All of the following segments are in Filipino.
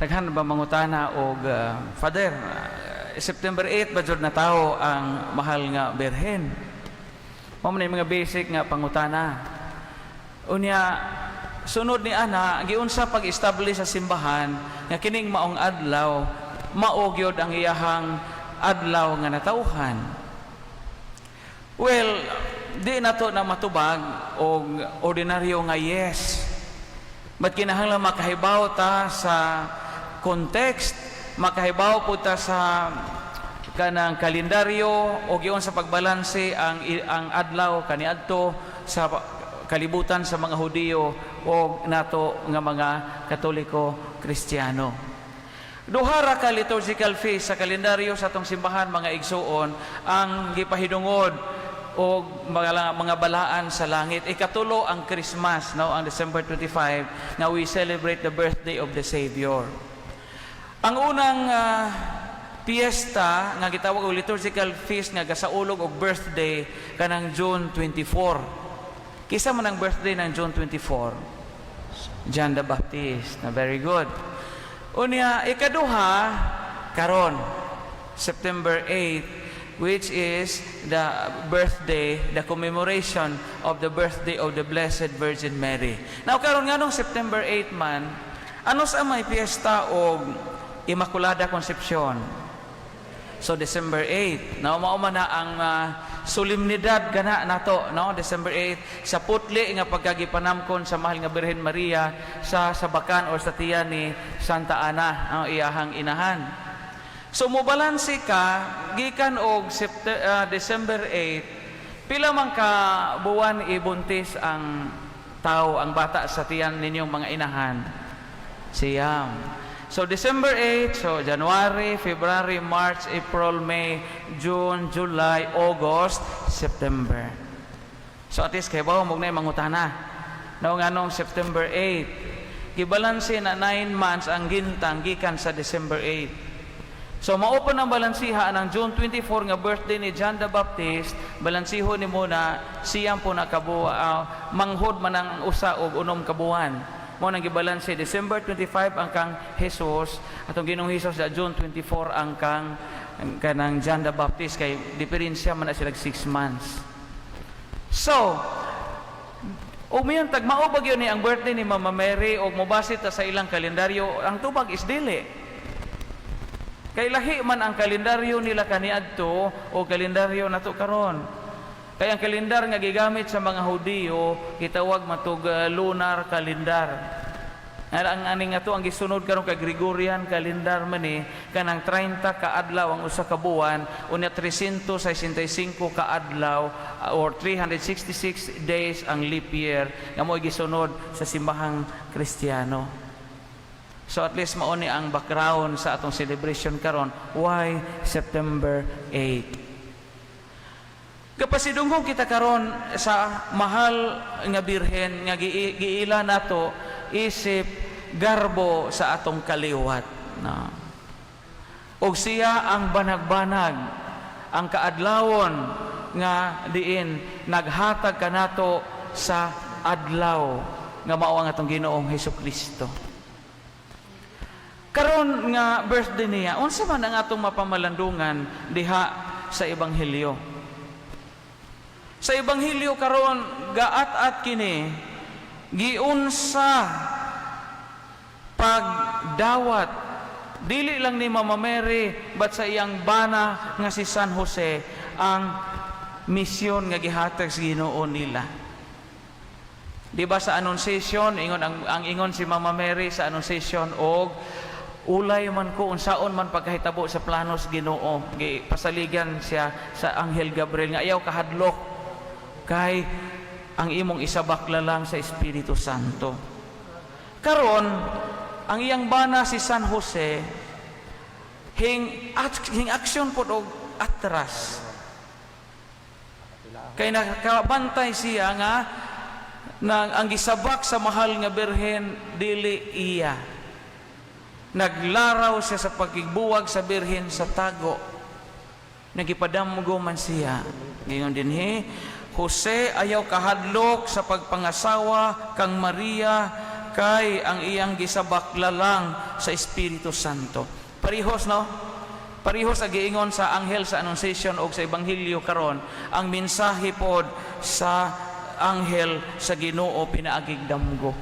Daghan ba mangutana og Father, September 8 ba jud na tawo ang mahal nga birhen? Mao man mga basic nga pangutana. Unya sunod ni ana giunsa pag-establish sa simbahan nga kining maong adlaw mao gyud ang iyahang adlaw nga natawhan. Well, di nato na matubag og ordinaryo nga yes. But kinahanglan makahibaw ta sa context, makahibaw po ta sa kanang kalendaryo o giyon sa pagbalanse ang adlaw kaniadto sa kalibutan sa mga Hudiyo o nato nga mga Katoliko Kristiyano. Duha ra ka liturgical feast sa kalendaryo sa atong simbahan mga igsuon ang gipahidungod o mga balaan sa langit. Ikatulo ang Christmas, no, ang December 25 na we celebrate the birthday of the Savior. Ang unang piyesta nga gitawag og liturgical feast nga gasaulog og birthday kanang June 24. Kisa man ang birthday ng June 24? John the Baptist. Na very good. Unya ikaduha karon September 8, which is the birthday, the commemoration of the birthday of the Blessed Virgin Mary. Now karon nganong September 8 man, ano sa may piyesta og Immaculada Concepcion? So December 8, no, mao man na ang solemnidad gana nato, no, December 8 sa putli nga pagkagipanamkon sa mahal nga Birhen Maria sa sabakan o sa tiyan ni Santa Ana, ang iyahang inahan. So mobalanse ka gikan og December 8, pila man ka buwan ibuntis ang tao, ang bata sa tiyan ninyong mga inahan? Siyam. So December 8, so January, February, March, April, May, June, July, August, September. So at least kay bawo mo na mangutana. No nganong September 8, gibalanse na 9 months ang gintang gikan sa December 8. So maupo ng balansiha ng June 24 nga birthday ni John the Baptist, balansiho ni muna siyang po nakabuwa, manghod man ang usa og unom kabuan. Mo nang gibalanse December 25 ang kang Jesus, atong Ginoong Hesus sa June 24 ang kanang John the Baptist, kay diferensya man na sila 6 months. So umiyon tagmao bagyo ni ang birthday ni Mama Mary og mobasit ta sa ilang kalendaryo, ang tubag is dili. Kay lahi man ang kalendaryo nila kaniadto o kalendaryo nato karon. Kaya ang kalendar nga gigamit sa mga Hudiyo gitawag matug lunar calendar. Ang aning ato ang gisunod karon kay Gregorian calendar man ni kanang 30 ka adlaw ang usa ka buwan, unya 365 ka adlaw or 366 days ang leap year nga mo'y gisunod sa simbahang Kristiyano. So at least mao ni ang background sa atong celebration karon. Why September 8? Kapasidungkong kita karon sa mahal nga birhen nga giila nato isip garbo sa atong kaliwat, na og siya ang banag-banag, ang kaadlawon nga diin naghatag kanato sa adlaw nga mao ang atong Ginoong Hesukristo. Karon nga birthday niya, unsa man ang atong mapamalandungan diha sa ebanghelyo? Sa ebanghelyo karon gaat-at kini giunsa pagdawat dili lang ni Mama Mary but sa iyang bana nga si San Jose ang misyon nga gihatag sa Ginoo nila. Di ba sa Annunciation ingon ang ingon si Mama Mary sa Annunciation, og ulay man ko unsaon man pagkahitabo sa planos Ginoo, gipasaligan siya sa Anghel Gabriel nga ayaw kahadlok kay ang imong isabakla lang sa Espiritu Santo. Karon ang iyang bana si San Jose hing aksyon po og atras, kay nakabantay siya nga ang gisabak sa mahal nga birhen dili iya. Naglaraw siya sa pagigbuwag sa birhen sa tago, nagipadamgo man siya. Ngayon din Jose ayaw kahadlok sa pagpangasawa kang Maria kay ang iyang gisabakla sa Espiritu Santo. Parihos, no? Parihos ang giingon sa anghel sa Annunciation o sa Ebanghelyo karon, ang mensahe pod sa anghel sa Ginoo pinaagig damgo.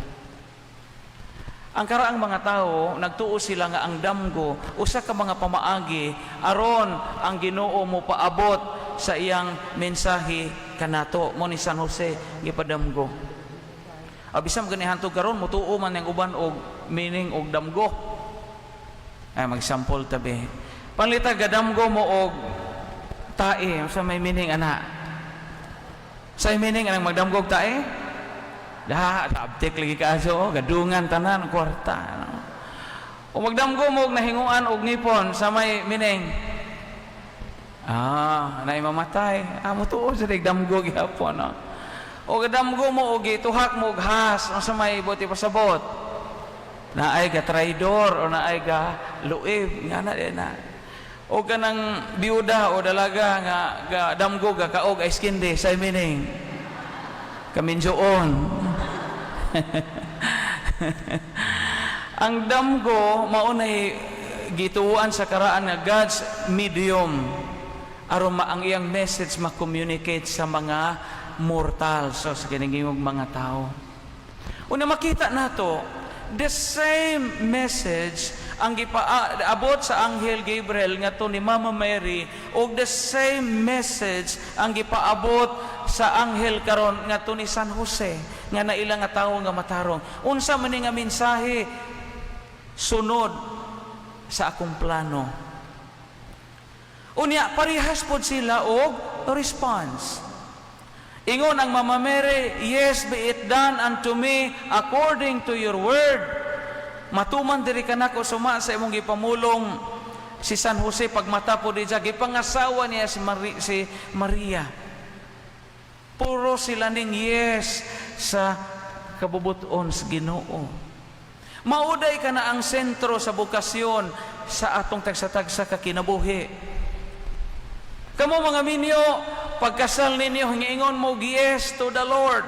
Ang karaang mga tao, nagtuo sila nga ang damgo, usa ka mga pamaagi, aron ang Ginoo mo paabot sa iyang mensahe kanato, mo ni San Jose, gipadamgo. Abisam ganihantog karon, mutuo man yung uban og meaning og damgo. Ay, mag-sample tabi. Panlita, gadamgo mo og tae, sa may meaning ana. Sa meaning anang magdamgo og tae? Abtik lagi kaso, gadungan tanan, kwarta. No? O magdamgo mo, nahinguan og ngipon, sa may mining. Nay mamatay. Mutuo sa damgo gihapon. No? O gadamgo mo, og gituhak mo, og has, sa may buti pasabot. Naay ga traidor, o naay ga luib, nga na din na. O kanang biuda, o dalaga, nga ga damgo, ga kaog, ay skindi, sa mining. Kaminjoon. Ang damgo maunay gituuan sa karaan nga God's medium aron ang iyang message ma-communicate sa mga mortals, so sa kinigingog mga tao. Una makita nato the same message ang gipaabot sa anghel Gabriel ngadto ni Mama Mary, og the same message ang gipaabot sa anghel karon ngadto ni San Jose nga naila nga tawo nga matarong. Unsa man ni nga mensahe sunod sa akong plano. Unya parehas pod sila og response. Ingon ang Mama Mary, yes, be it done unto me according to your word. Matuman diri kanako suma sa imong gipamulong si San Jose pagmata po di siya, gipangasawa niya si Maria. Puro sila ning yes sa kabubuton sa Ginoo. Mauday ka na ang sentro sa bukasyon sa atong tagsa-tagsa ka kinabuhi. Kamo mga minyo, pagkasal ninyo, hingiingon mo, yes to the Lord.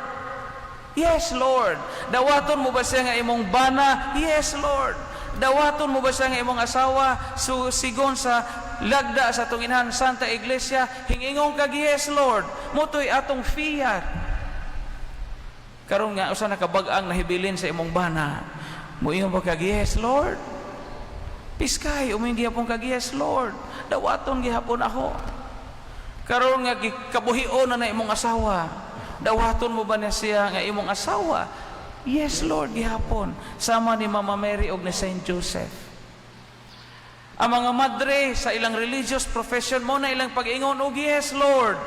Yes, Lord. Dawaton mo ba siya nga imong bana? Yes, Lord. Dawaton mo ba siya nga imong asawa? Sigon sa lagda sa tunginhan Santa Iglesia, hingingon kag yes, Lord. Mutoy atong fiat. Karon nga usa nakabag-ang nahibilin sa imong bana. Muingon ba kag yes, Lord? Piskay, umingi gihapon kag yes, Lord. Dawaton gihapon ako. Karon nga kabuhion na imong asawa. Dawaton mo ba na siya nga imong asawa? Yes, Lord, gihapon. Sama ni Mama Mary og ni Saint Joseph. Ang mga madre sa ilang religious profession mo na ilang pag-ingon og yes, Lord.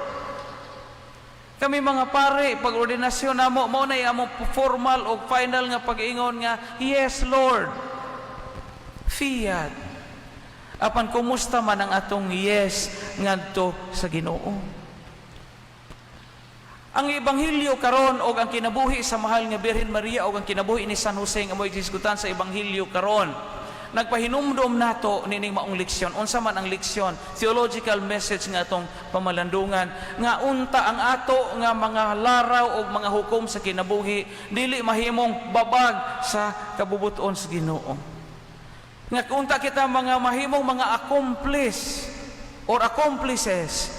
Kami mga pare, pag-ordinasyon namo, mo na among formal o final nga pag-ingon nga yes, Lord. Fiat. Apan kumusta man ang atong yes ngadto sa Ginoo? Ang Ebanghelyo karon og ang kinabuhi sa mahal nga Birhen Maria og ang kinabuhi ni San Jose nga mo'y diskutan sa Ebanghelyo karon, nagpahinumdom nato nining maong leksyon. Unsa man ang leksyon? Theological message nga atong pamalandungan nga unta ang ato nga mga laraw og mga hukom sa kinabuhi dili mahimong babag sa kabubuton sa Ginoo. Nga kunta kita mga mahimong mga accomplice or accomplices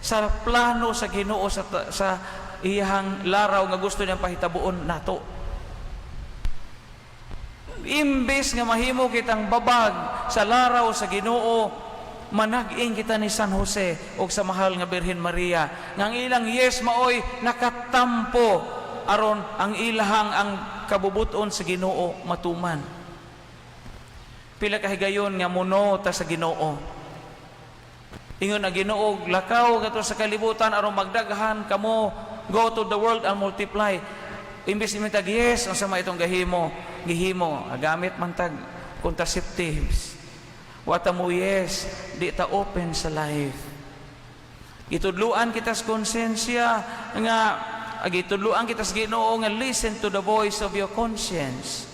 sa plano sa Ginoo sa iyang laraw nga gusto niyang pahitabuon nato. Imbes nga mahimo kitang babag sa laraw sa Ginoo, manag-ing kita ni San Jose o sa mahal nga Birhen Maria nga ang ilang yes maoy nakatampo aron ang ilahang ang kabubuton sa Ginoo matuman. Pila kahigayon nga munota sa Ginoo. Ingon ang Ginoo, lakaw gato sa kalibutan aron magdaghan kamo, go to the world and multiply. Imbes ni tag yes, ang sama itong gihimo, gamit man tag contraceptives. Wata mo yes, di ta open sa life. Itudluan kita sa konsensya nga agitudluan kita sa Ginoo nga listen to the voice of your conscience.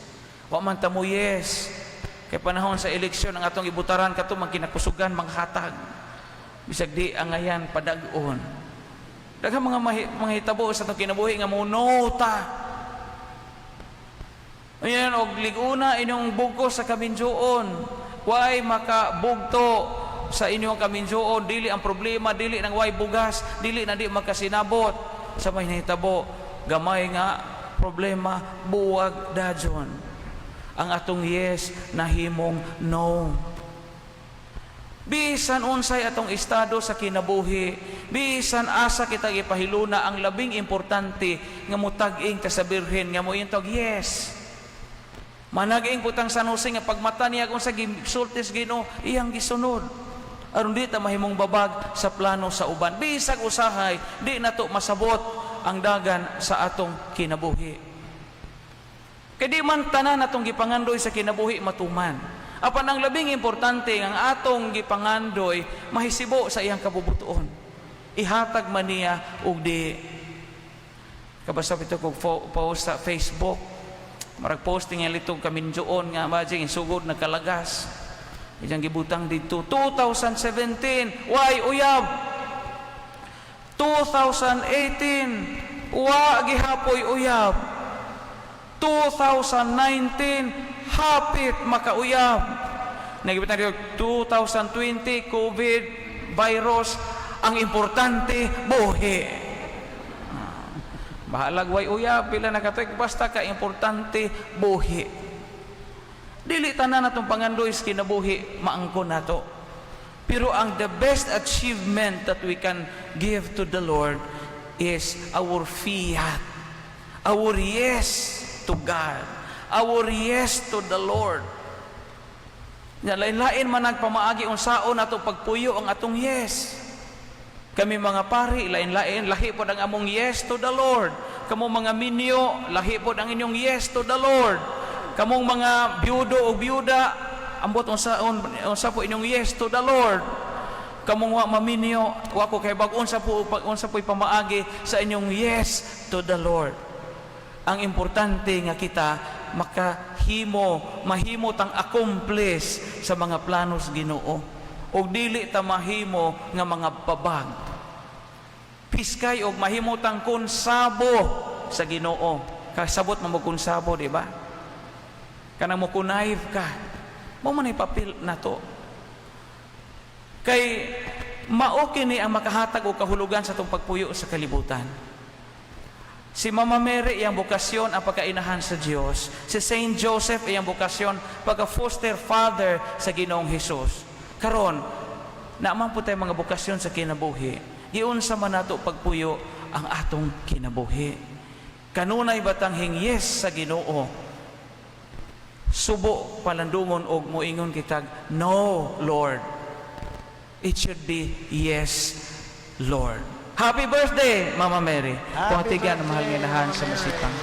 Wa man ta mo yes. Kay panahon sa eleksyon ang atong ibutaran kato magkinakusugan manghatag. Bisag di ang ngayan padag-on. Daghang mga hitabo sa atong kinabuhi nga munota. Ayan, og liguna inyong bugos sa kaminjoon. Way makabugto sa inyong kaminjoon. Dili ang problema, dili nang way bugas, dili na di makasinabot. Sa may nahitabo, gamay nga problema, buwag dajon. Ang atong yes nahimong no. Bisan unsay atong estado sa kinabuhi, bisan asa kita gipahiluna, ang labing importante nga mutag-ing ta sa Birhen nga mointog yes. Manag-ing putang San Jose nga pagmata niya kung sa sultis Ginoo iyang gisunod. Aron di ta mahimong babag sa plano sa uban. Bisag usahay, di nato masabot ang dagan sa atong kinabuhi. Kaya di man tanan atong gipangandoy sa kinabuhi matuman. Apan ang labing importante ang atong gipangandoy mahisibo sa iyang kabubutoon. Ihatag man niya og di. Kabasa ito kog post sa Facebook. Marag posting nga litong kaminjoon nga imagine insugod na kalagas. Iyang gibutang dito 2017 why uyab. 2018 wa gihapoy uyab. 2019 hapit makauyab. Nagibutang dito 2020 COVID virus, ang importante buhi. Bahalag way uyab, pila nakatuig, basta ka importante buhi. Dili tanan natong pangandoy sa kinabuhi maangkon nato. Pero ang the best achievement that we can give to the Lord is our fiat, our yes to God, our yes to the Lord. Lain-lain man nagpamaagi unsaon nato pagpuyo ang atong yes. Kami mga pari, lain-lain, lahi po ang among yes to the Lord. Kamong mga minyo, lahi po ang inyong yes to the Lord. Kamong mga biyudo o biyuda, ambot unsa po inyong yes to the Lord. Kamong wa maminyo, wa ko kay bag unsa po pamaagi sa inyong yes to the Lord. Ang importante nga kita mahimo tang accomplish sa mga planos Ginoo. O dili ta mahimo nga mga babag. Piskay og mahimo tang konsabo sa Ginoo. Kasabot mo konsabo, di ba? Kanang mo kunayb ka. Mo man ipapil nato. Kay mao kini ang makahatag og kahulugan sa tong pagpuyo sa kalibutan. Si Mama Mary iyang bukasyon ang pagkainahan sa Dios. Si Saint Joseph iyang bukasyon pagka-foster father sa Ginoong Hesus. Karon, naaman po tayo mga bukasyon sa kinabuhi. Giunsa man nato pagpuyo ang atong kinabuhi. Kanunay batanghing yes sa Ginoo. Subo palandungon og moingon kitag, no, Lord. It should be yes, Lord. Happy birthday, Mama Mary. Pangatigan ang mahal nga inahan sa masipang.